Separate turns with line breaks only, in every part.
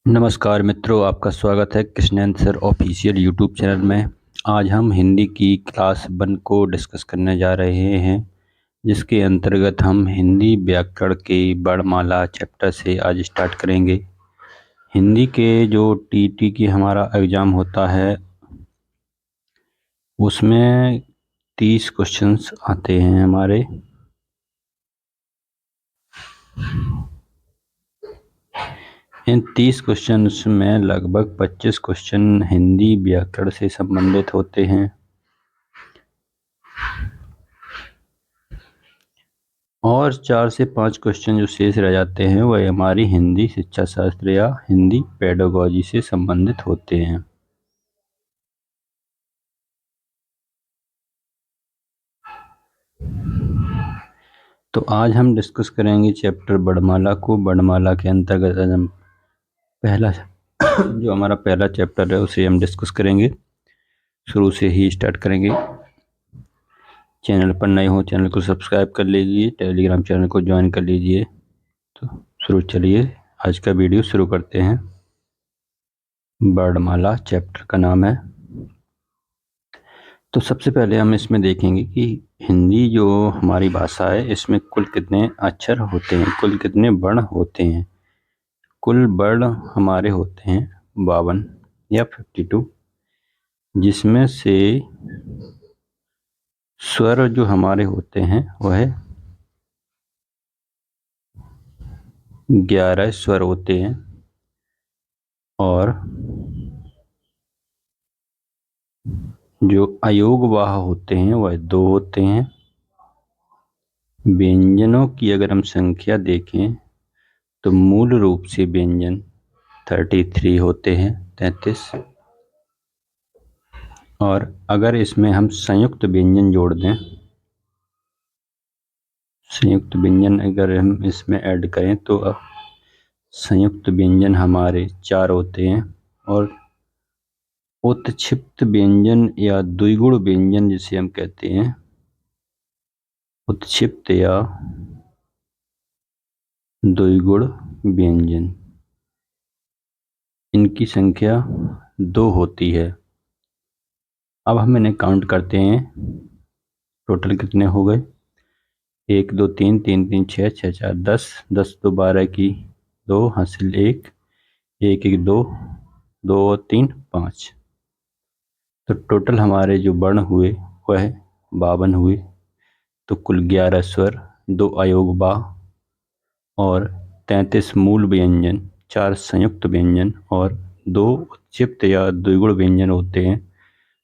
नमस्कार मित्रों, आपका स्वागत है कृष्णेन सर ऑफिशियल यूट्यूब चैनल में। आज हम हिंदी की क्लास 1 को डिस्कस करने जा रहे हैं, जिसके अंतर्गत हम हिंदी व्याकरण के वर्णमाला चैप्टर से आज स्टार्ट करेंगे। हिंदी के जो टीटी की हमारा एग्ज़ाम होता है, उसमें 30 क्वेश्चंस आते हैं हमारे। इन 30 क्वेश्चंस में लगभग 25 क्वेश्चन हिंदी व्याकरण से संबंधित होते हैं और 4 से 5 क्वेश्चन जो शेष रह जाते हैं वह हमारी हिंदी शिक्षा शास्त्र या हिंदी पेडागोजी से संबंधित होते हैं। तो आज हम डिस्कस करेंगे चैप्टर वर्णमाला को। वर्णमाला के अंतर्गत आज हम जो हमारा पहला चैप्टर है उसे हम डिस्कस करेंगे। शुरू से ही स्टार्ट करेंगे। चैनल पर नए हो चैनल को सब्सक्राइब कर लीजिए, टेलीग्राम चैनल को ज्वाइन कर लीजिए। तो चलिए आज का वीडियो शुरू करते हैं। वर्णमाला चैप्टर का नाम है। तो सबसे पहले हम इसमें देखेंगे कि हिंदी जो हमारी भाषा है, इसमें कुल कितने अक्षर होते हैं, कुल कितने वर्ण होते हैं। कुल वर्ण हमारे होते हैं 52 या 52, जिसमें से स्वर जो हमारे होते हैं वह 11 स्वर होते हैं और जो अयोगवाह होते हैं वह 2 होते हैं। व्यंजनों की अगर हम संख्या देखें तो मूल रूप से व्यंजन 33 होते हैं, 33। और अगर इसमें हम संयुक्त व्यंजन जोड़ दें, संयुक्त व्यंजन अगर हम इसमें ऐड करें तो संयुक्त व्यंजन हमारे 4 होते हैं। और उत्क्षिप्त व्यंजन या द्विगुण व्यंजन जिसे हम कहते हैं, उत्क्षिप्त या द्विगुण व्यंजन, इनकी संख्या 2 होती है। अब हम इन्हें काउंट करते हैं, टोटल कितने हो गए। 1 2 3 3 3 6 6 4 10 10 2 12 की 2 हासिल 1 1 1 2 2 3 5। तो टोटल हमारे जो वर्ण हुए वह 52 हुए। तो कुल 11 स्वर, 2 अयोगवाह और 33 मूल व्यंजन, 4 संयुक्त व्यंजन और 2 उत्क्षिप्त या द्विगुण व्यंजन होते हैं।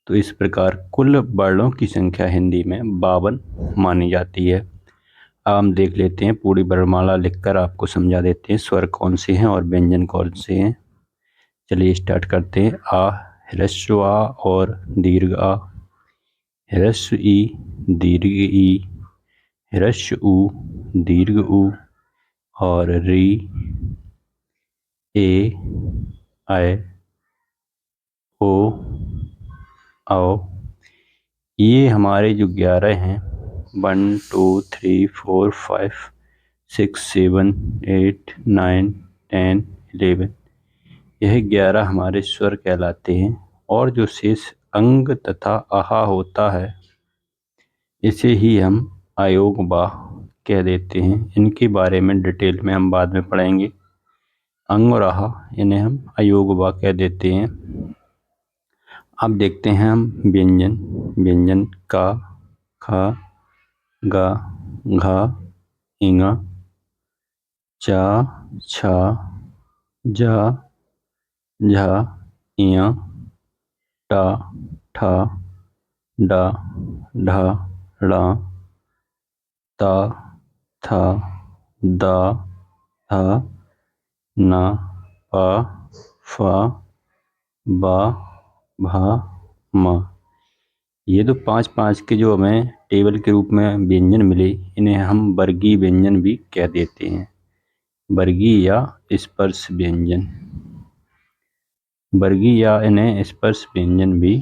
तो इस प्रकार कुल वर्णों की संख्या हिंदी में 52 मानी जाती है। अब हम देख लेते हैं, पूरी वर्णमाला लिखकर आपको समझा देते हैं स्वर कौन से हैं और व्यंजन कौन से हैं। चलिए स्टार्ट करते हैं। आ, ह्रस्व आ और दीर्घ आ, ह्रस्व ई, दीर्घ ई, ह्रस्व उ, दीर्घ उ और री, ए, ऐ, ओ, औ। ये हमारे जो 11 हैं, 1 2 3 4 5 6 7 8 9 10 11, यह 11 हमारे स्वर कहलाते हैं। और जो शेष अंग तथा आहा होता है, इसे ही हम अयोगवाह कह देते हैं। इनके बारे में डिटेल में हम बाद में पढ़ेंगे। अंग और आहा, इन्हें हम अयोगवाह कह देते हैं। अब देखते हैं हम व्यंजन। व्यंजन का, खा, गा, घा, इंगा, चा, छा, जा, झा, इया, टा, ठा, डा, ढा, ड़ा, ता, था, दा, था, ना, पा, फा, बा, भा, मा। ये तो 5 के जो हमें टेबल के रूप में व्यंजन मिले, इन्हें हम वर्गीय व्यंजन भी कह देते हैं। वर्गीय या स्पर्श व्यंजन, वर्गीय या इन्हें स्पर्श व्यंजन भी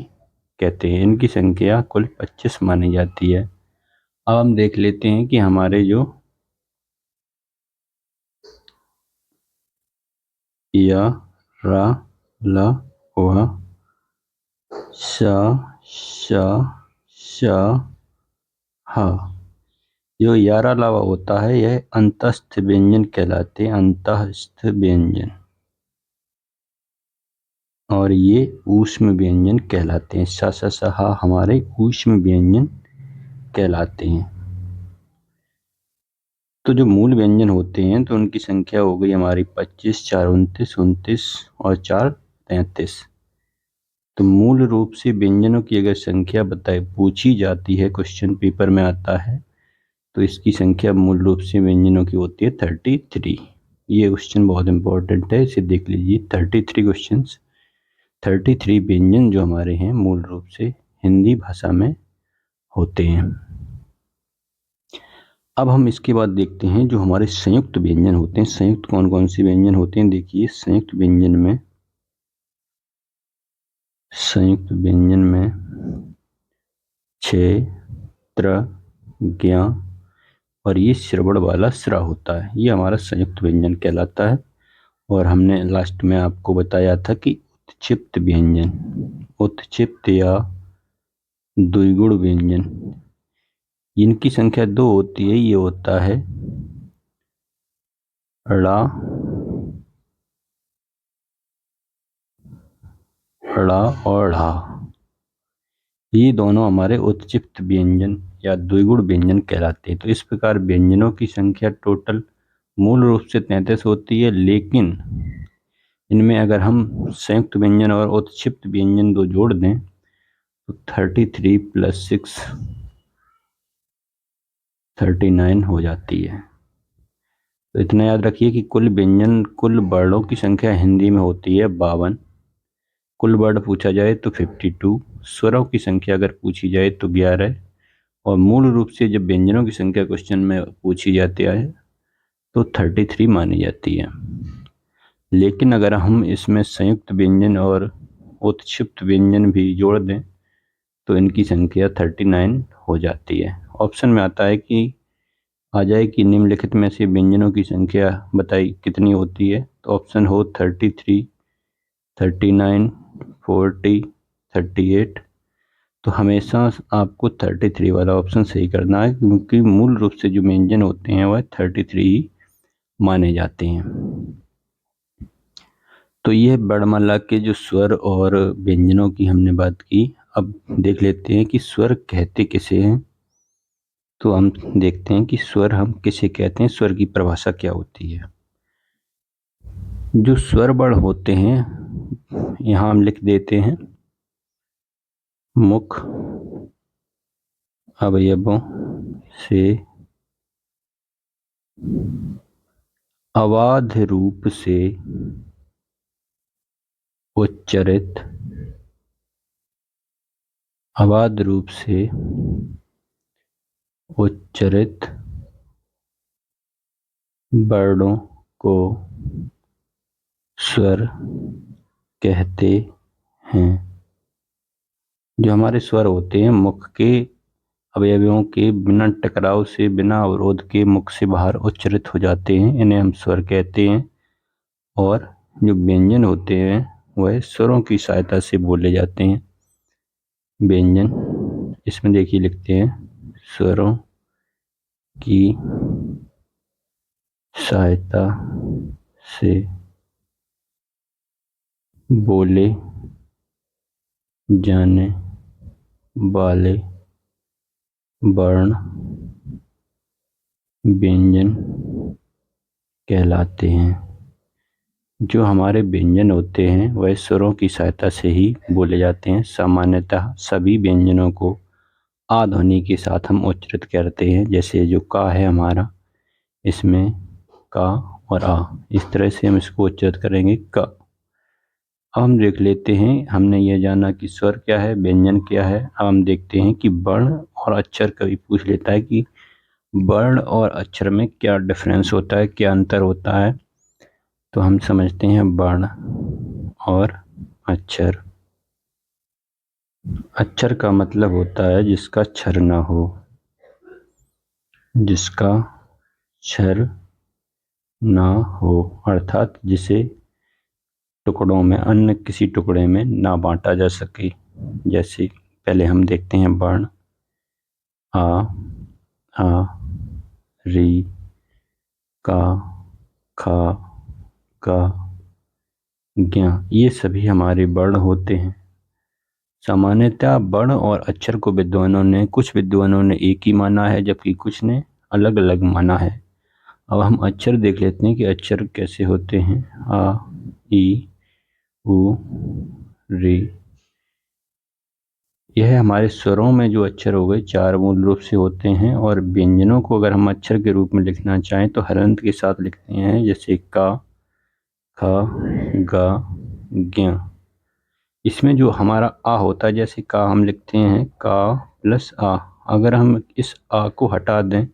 कहते हैं। इनकी संख्या कुल 25 मानी जाती है। अब हम देख लेते हैं कि हमारे जो या, रा, ला, वा, शा, शा, शा, हा। जो यारा लावा होता है यह अंतस्थ व्यंजन कहलाते हैं, अंतस्थ व्यंजन, और ये ऊष्म व्यंजन कहलाते हैं। सा, सा, सा, हा हमारे ऊष्म व्यंजन कहलाते हैं। तो जो मूल व्यंजन होते हैं तो उनकी संख्या हो गई हमारी 25, 4 29, 29 और 4 33। तो मूल रूप से व्यंजनों की अगर संख्या बताई पूछी जाती है, क्वेश्चन पेपर में आता है, तो इसकी संख्या मूल रूप से व्यंजनों की होती है 33। ये क्वेश्चन बहुत इंपॉर्टेंट है, इसे देख लीजिए। 33 क्वेश्चन, 33 व्यंजन जो हमारे हैं मूल रूप से हिंदी भाषा में होते हैं। अब हम इसके बाद देखते हैं जो हमारे संयुक्त व्यंजन होते हैं। संयुक्त कौन कौन से व्यंजन होते हैं? देखिए, संयुक्त व्यंजन में छ, त्र, ज्ञ और ये श्रवण वाला स्रा होता है, ये हमारा संयुक्त व्यंजन कहलाता है। और हमने लास्ट में आपको बताया था कि उत्क्षिप्त व्यंजन, उत्क्षिप्त या द्विगुण व्यंजन, इनकी संख्या 2 होती है। ये होता है ड़ा, ड़ा और ढ़ा। ये दोनों हमारे उत्क्षिप्त व्यंजन या द्विगुण व्यंजन कहलाते हैं। तो इस प्रकार व्यंजनों की संख्या टोटल मूल रूप से 33 होती है, लेकिन इनमें अगर हम संयुक्त व्यंजन और उत्क्षिप्त व्यंजन दो जोड़ दें तो 33 + 6 39 हो जाती है। तो इतना याद रखिए कि कुल व्यंजन, कुल वर्णों की संख्या हिंदी में होती है 52। कुल वर्ण पूछा जाए तो 52। स्वरों की संख्या अगर पूछी जाए तो 11। और मूल रूप से जब व्यंजनों की संख्या क्वेश्चन में पूछी जाती है तो 33 मानी जाती है। लेकिन अगर हम इसमें संयुक्त व्यंजन और उत्क्षिप्त व्यंजन भी जोड़ दें तो इनकी संख्या 39 हो जाती है। ऑप्शन में आता है कि आ जाए कि निम्नलिखित में से व्यंजनों की संख्या बताई कितनी होती है। तो ऑप्शन हो 33, 39, 40, 38। तो हमेशा आपको 33 वाला ऑप्शन सही करना है, क्योंकि मूल रूप से जो व्यंजन होते हैं वह 33 ही माने जाते हैं। तो ये वर्णमाला के जो स्वर और व्यंजनों की हमने बात की। अब देख लेते हैं कि स्वर कहते किसे हैं। तो हम देखते हैं कि स्वर हम किसे कहते हैं, स्वर की परिभाषा क्या होती है। जो स्वर वर्ण होते हैं यहाँ हम लिख देते हैं मुख अवयवों से अबाध रूप से उच्चारित, अबाध रूप से उच्चारित वर्णों को स्वर कहते हैं। जो हमारे स्वर होते हैं मुख के अवयवों के बिना टकराव से, बिना अवरोध के मुख से बाहर उच्चारित हो जाते हैं, इन्हें हम स्वर कहते हैं। और जो व्यंजन होते हैं वह स्वरों की सहायता से बोले जाते हैं। व्यंजन इसमें देखिए लिखते हैं स्वरों की सहायता से बोले जाने वाले वर्ण व्यंजन कहलाते हैं। जो हमारे व्यंजन होते हैं वह स्वरों की सहायता से ही बोले जाते हैं। सामान्यतः सभी व्यंजनों को आ ध्वनि के साथ हम उच्चारित करते हैं। जैसे जो का है हमारा, इसमें का और आ, इस तरह से हम इसको उच्चारित करेंगे का। अब हम देख लेते हैं, हमने ये जाना कि स्वर क्या है, व्यंजन क्या है। अब हम देखते हैं कि वर्ण और अक्षर कभी पूछ लेता है कि वर्ण और अक्षर में क्या डिफरेंस होता है, क्या अंतर होता है। तो हम समझते हैं वर्ण और अक्षर। अक्षर का मतलब होता है जिसका क्षर ना हो, जिसका क्षर ना हो, अर्थात जिसे टुकड़ों में अन्य किसी टुकड़े में ना बांटा जा सके। जैसे पहले हम देखते हैं वर्ण आ, री, का, खा, गा, ज्ञा, ये सभी हमारे वर्ण होते हैं। सामान्यतः वर्ण और अक्षर को कुछ विद्वानों ने एक ही माना है, जबकि कुछ ने अलग अलग माना है। अब हम अक्षर देख लेते हैं कि अक्षर कैसे होते हैं। आ, ई, उ, री, यह हमारे स्वरों में जो अक्षर हो गए 4 मूल रूप से होते हैं। और व्यंजनों को अगर हम अक्षर के रूप में लिखना चाहें तो हलंत के साथ लिखते हैं, जैसे का, खा, गा, ज्ञा। इसमें जो हमारा आ होता है, जैसे का हम लिखते हैं का प्लस आ, अगर हम इस आ को हटा दें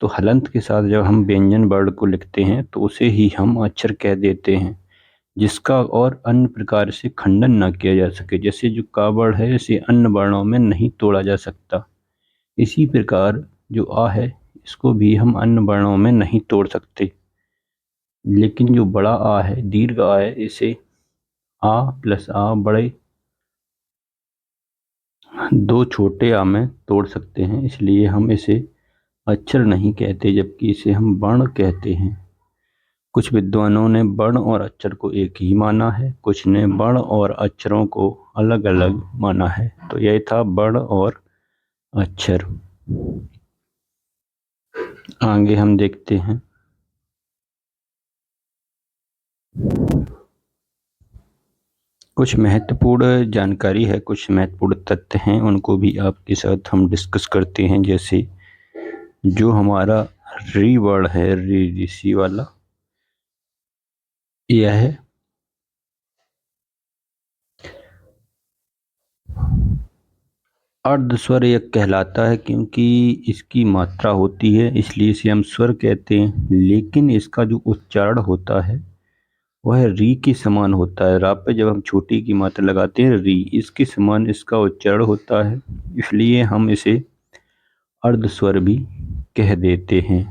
तो हलंत के साथ जब हम व्यंजन वर्ण को लिखते हैं तो उसे ही हम अक्षर कह देते हैं, जिसका और अन्य प्रकार से खंडन न किया जा सके। जैसे जो का वर्ण है इसे अन्य वर्णों में नहीं तोड़ा जा सकता, इसी प्रकार जो आ है इसको भी हम अन्य वर्णों में नहीं तोड़ सकते। लेकिन जो बड़ा आ है, दीर्घ आ है, इसे आ प्लस आ बड़े 2 छोटे आ में तोड़ सकते हैं, इसलिए हम इसे अक्षर नहीं कहते, जबकि इसे हम वर्ण कहते हैं। कुछ विद्वानों ने वर्ण और अक्षर को एक ही माना है, कुछ ने वर्ण और अक्षरों को अलग अलग माना है। तो यह था वर्ण और अक्षर। आगे हम देखते हैं कुछ महत्वपूर्ण जानकारी है, कुछ महत्वपूर्ण तथ्य हैं, उनको भी आपके साथ हम डिस्कस करते हैं। जैसे जो हमारा री वर्ड है, ऋषि वाला, यह अर्ध स्वर यह कहलाता है, क्योंकि इसकी मात्रा होती है इसलिए इसे हम स्वर कहते हैं। लेकिन इसका जो उच्चारण होता है वह री के समान होता है। रा पे जब हम छोटी की मात्रा लगाते हैं री, इसके समान इसका उच्चारण होता है, इसलिए हम इसे अर्ध स्वर भी कह देते हैं।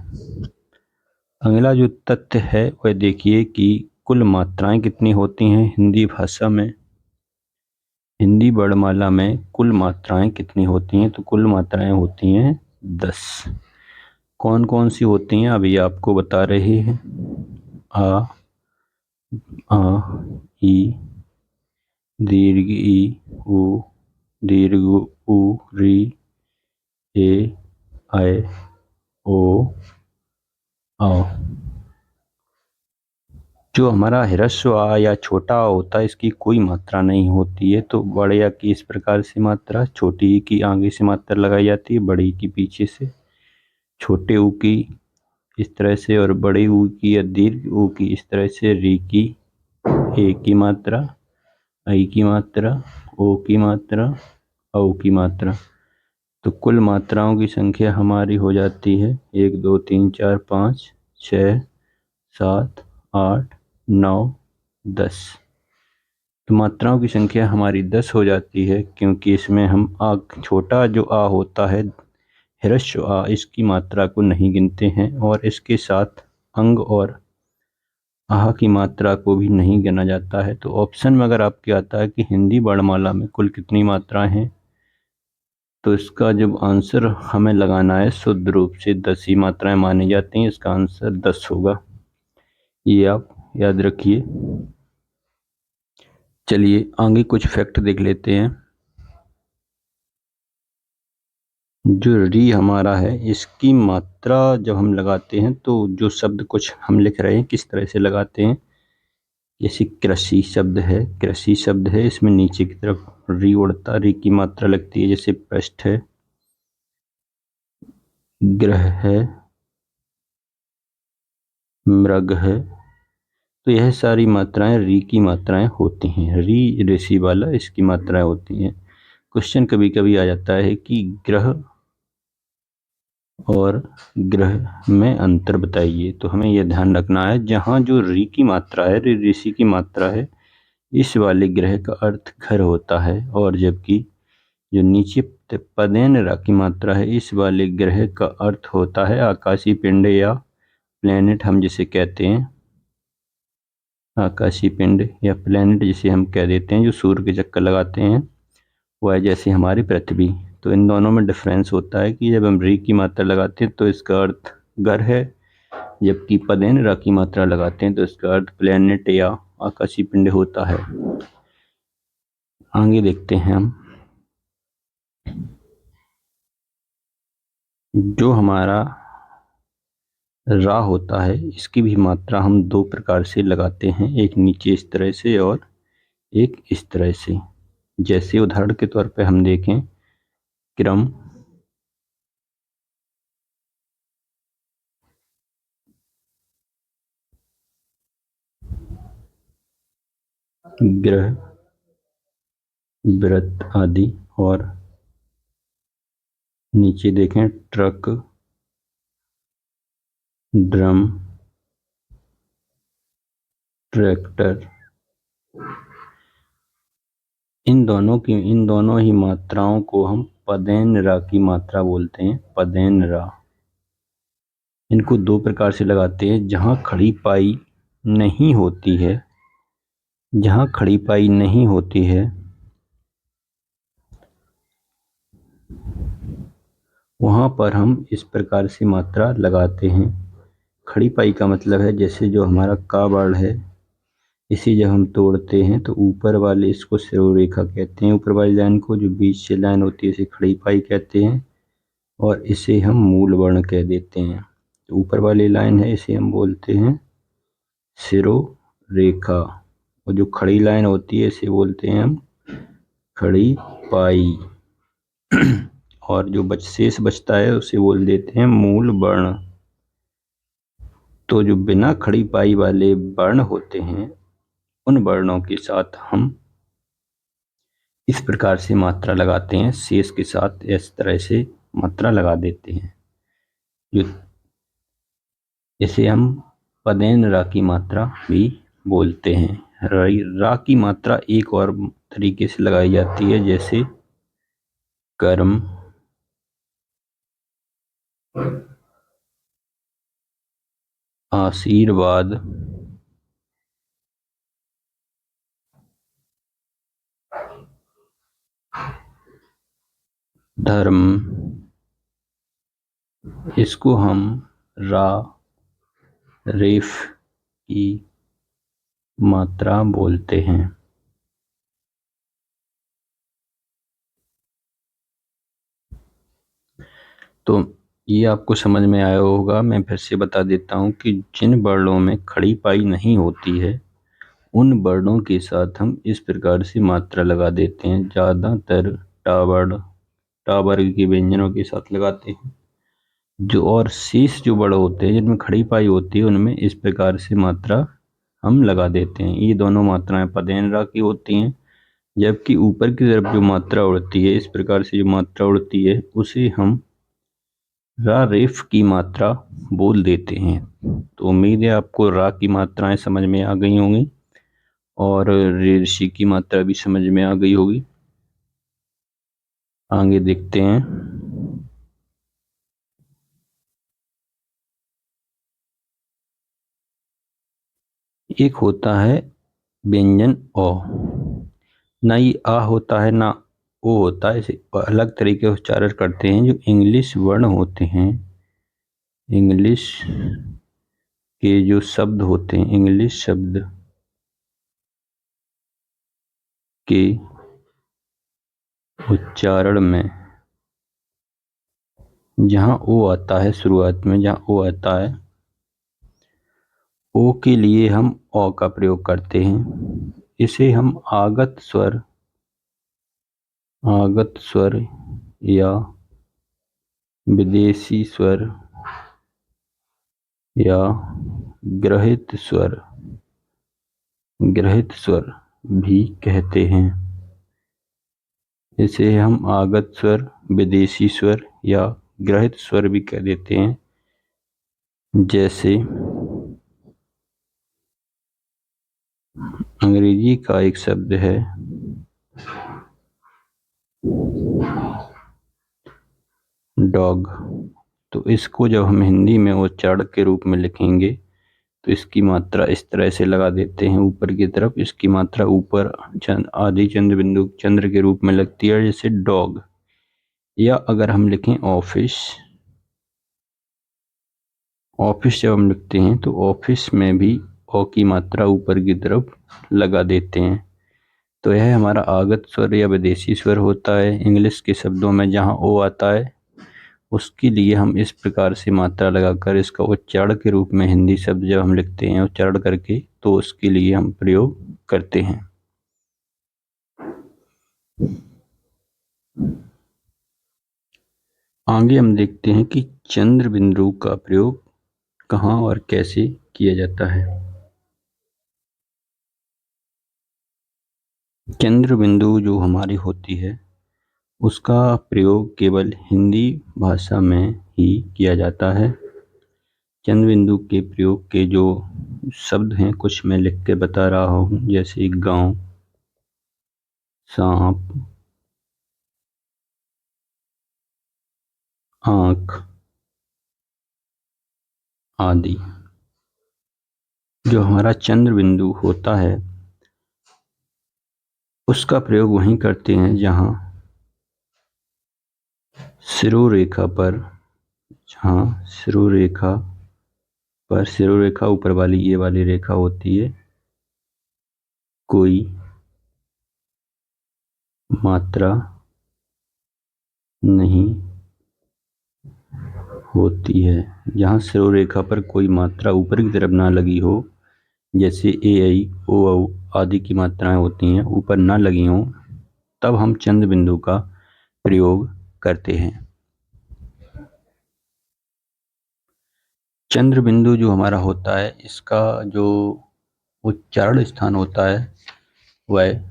अगला जो तथ्य है वह देखिए कि कुल मात्राएं कितनी होती हैं हिंदी भाषा में। हिंदी वर्णमाला में कुल मात्राएं कितनी होती हैं, तो कुल मात्राएं होती हैं 10। कौन कौन सी होती हैं अभी आपको बता रहे हैं। आ, ई, दीर्घ ई, उ, दीर्घ उ, री, ए, ऐ, ओ, औ। जो हमारा ह्रस्व आ या छोटा आ होता है इसकी कोई मात्रा नहीं होती है। तो बड़े आ की इस प्रकार से मात्रा, छोटी ई की आगे से मात्रा लगाई जाती है, बड़ी ई की पीछे से, छोटे ऊ की इस तरह से, और बड़े ऊ की या दीर्घ ऊ की इस तरह से, री की ए की मात्रा, आई की मात्रा, ओ की मात्रा, औ की मात्रा। तो कुल मात्राओं की संख्या हमारी हो जाती है 1 2 3 4 5 6 7 8 9 10। तो मात्राओं की संख्या हमारी 10 हो जाती है, क्योंकि इसमें हम आ, छोटा जो आ होता है ह्रस्व आ, इसकी मात्रा को नहीं गिनते हैं, और इसके साथ अंग और आह की मात्रा को भी नहीं गिना जाता है। तो ऑप्शन में अगर आपके आता है कि हिंदी वर्णमाला में कुल कितनी मात्राएं हैं, तो इसका जब आंसर हमें लगाना है शुद्ध रूप से 10 ही मात्राएं मानी जाती हैं, इसका आंसर 10 होगा, ये आप याद रखिए। चलिए आगे कुछ फैक्ट देख लेते हैं। जो री हमारा है इसकी मात्रा जब हम लगाते हैं तो जो शब्द कुछ हम लिख रहे हैं किस तरह से लगाते हैं। जैसे कृषि शब्द है, कृषि शब्द है, इसमें नीचे की तरफ री उड़ता, री की मात्रा लगती है। जैसे पृष्ठ है, ग्रह है, मृग है, तो यह सारी मात्राएं री की मात्राएं होती हैं। री ऋषि वाला इसकी मात्राएं होती हैं। क्वेश्चन कभी कभी आ जाता है कि ग्रह और ग्रह में अंतर बताइए, तो हमें यह ध्यान रखना है जहाँ जो री की मात्रा है, ऋषि की मात्रा है, इस वाले ग्रह का अर्थ घर होता है, और जबकि जो नीचे पदेन रा की मात्रा है इस वाले ग्रह का अर्थ होता है आकाशीय पिंड या प्लेनेट हम जिसे कहते हैं। आकाशीय पिंड या प्लेनेट जिसे हम कह देते हैं, जो सूर्य के चक्कर लगाते हैं, वो है जैसे हमारी पृथ्वी। तो इन दोनों में डिफरेंस होता है कि जब हम री की मात्रा लगाते हैं तो इसका अर्थ घर है, जबकि पदेन रा की मात्रा लगाते हैं तो इसका अर्थ प्लेनेट या आकाशीय पिंड होता है। आगे देखते हैं हम। जो हमारा रा होता है, इसकी भी मात्रा हम दो प्रकार से लगाते हैं, एक नीचे इस तरह से और एक इस तरह से। जैसे उदाहरण के तौर पे हम देखें, क्रम, ग्रह, व्रत आदि, और नीचे देखें ट्रक, ड्रम, ट्रैक्टर। इन दोनों ही मात्राओं को हम पदेन रा की मात्रा बोलते हैं, पदेन रा। इनको दो प्रकार से लगाते हैं, जहां खड़ी पाई नहीं होती है, जहां खड़ी पाई नहीं होती है वहां पर हम इस प्रकार से मात्रा लगाते हैं। खड़ी पाई का मतलब है जैसे जो हमारा का वर्ण है, इसी जब हम तोड़ते हैं तो ऊपर वाले इसको शिरोरेखा कहते हैं, ऊपर वाली लाइन को, जो बीच से लाइन होती है इसे खड़ी पाई कहते हैं, और इसे हम मूल वर्ण कह देते हैं। तो ऊपर वाली लाइन है इसे हम बोलते हैं शिरोरेखा, और जो खड़ी लाइन होती है इसे बोलते हैं हम खड़ी पाई, और जो शेष बचता है उसे बोल देते हैं मूल वर्ण। तो जो बिना खड़ी पाई वाले वर्ण होते हैं, उन वर्णों के साथ हम इस प्रकार से मात्रा लगाते हैं, शेष के साथ इस तरह से मात्रा लगा देते हैं। जो इसे हम पदेन रा की मात्रा भी बोलते हैं। रा की मात्रा एक और तरीके से लगाई जाती है, जैसे कर्म, आशीर्वाद, धर्म। इसको हम रा रेफ की मात्रा बोलते हैं। तो ये आपको समझ में आया होगा। मैं फिर से बता देता हूँ कि जिन वर्णों में खड़ी पाई नहीं होती है, उन वर्णों के साथ हम इस प्रकार से मात्रा लगा देते हैं। ज़्यादातर टावर्ग के व्यंजनों के साथ लगाते हैं। जो और शेष जो वर्ण होते हैं जिनमें खड़ी पाई होती है, उनमें इस प्रकार से मात्रा हम लगा देते हैं। ये दोनों मात्राएं पदेन रा की होती हैं, जबकि ऊपर की तरफ जो मात्रा उड़ती है, इस प्रकार से जो मात्रा उड़ती है, उसे हम रा रेफ की मात्रा बोल देते हैं। तो उम्मीद है आपको रा की मात्राएं समझ में आ गई होंगी और ऋषि की मात्रा भी समझ में आ गई होगी। आगे देखते हैं। एक होता है व्यंजन ओ, ना ही आ होता है ना ओ होता है। इसे अलग तरीके से उच्चारण करते हैं। जो इंग्लिश वर्ण होते हैं, इंग्लिश के जो शब्द होते हैं, इंग्लिश शब्द के उच्चारण में जहाँ ओ आता है, शुरुआत में जहाँ ओ आता है, ओ के लिए हम ओ का प्रयोग करते हैं। इसे हम आगत स्वर या विदेशी स्वर या ग्रहित स्वर भी कहते हैं। इसे हम आगत स्वर, विदेशी स्वर या ग्रहित स्वर भी कह देते हैं। जैसे अंग्रेजी का एक शब्द है डॉग, तो इसको जब हम हिंदी में उच्चारण के रूप में लिखेंगे तो इसकी मात्रा इस तरह से लगा देते हैं ऊपर की तरफ। इसकी मात्रा ऊपर आधी चंद्र बिंदु चंद्र के रूप में लगती है, जैसे डॉग। या अगर हम लिखें ऑफिस, ऑफिस जब हम लिखते हैं तो ऑफिस में भी ओ की मात्रा ऊपर की तरफ लगा देते हैं। तो यह हमारा आगत स्वर या विदेशी स्वर होता है। इंग्लिश के शब्दों में जहाँ ओ आता है उसके लिए हम इस प्रकार से मात्रा लगाकर इसका उच्चारण के रूप में हिंदी शब्द जब हम लिखते हैं उच्चारण करके, तो उसके लिए हम प्रयोग करते हैं। आगे हम देखते हैं कि चंद्र बिंदु का प्रयोग कहाँ और कैसे किया जाता है। चंद्र बिंदु जो हमारी होती है उसका प्रयोग केवल हिंदी भाषा में ही किया जाता है। चंद्र बिंदु के प्रयोग के जो शब्द हैं कुछ मैं लिख के बता रहा हूँ, जैसे गांव, सांप, आंख आदि। जो हमारा चंद्र बिंदु होता है उसका प्रयोग वहीं करते हैं जहाँ शिरोरेखा पर, जहाँ शिरोरेखा ऊपर वाली ये वाली रेखा होती है, कोई मात्रा नहीं होती है। जहाँ शिरोरेखा पर कोई मात्रा ऊपर की तरफ ना लगी हो, जैसे ए आई ओ औ आदि की मात्राएं होती हैं ऊपर ना लगी हों, तब हम चंद्र बिंदु का प्रयोग करते हैं। चंद्र बिंदु जो हमारा होता है इसका जो उच्चारण स्थान होता है वह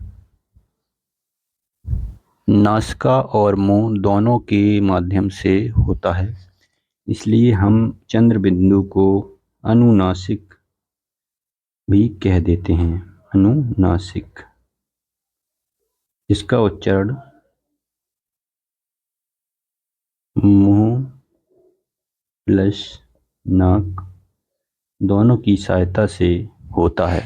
नासिका और मुंह दोनों के माध्यम से होता है, इसलिए हम चंद्र बिंदु को अनुनासिक भी कह देते हैं। अनुनासिक। इसका उच्चारण मुंह प्लस नाक दोनों की सहायता से होता है।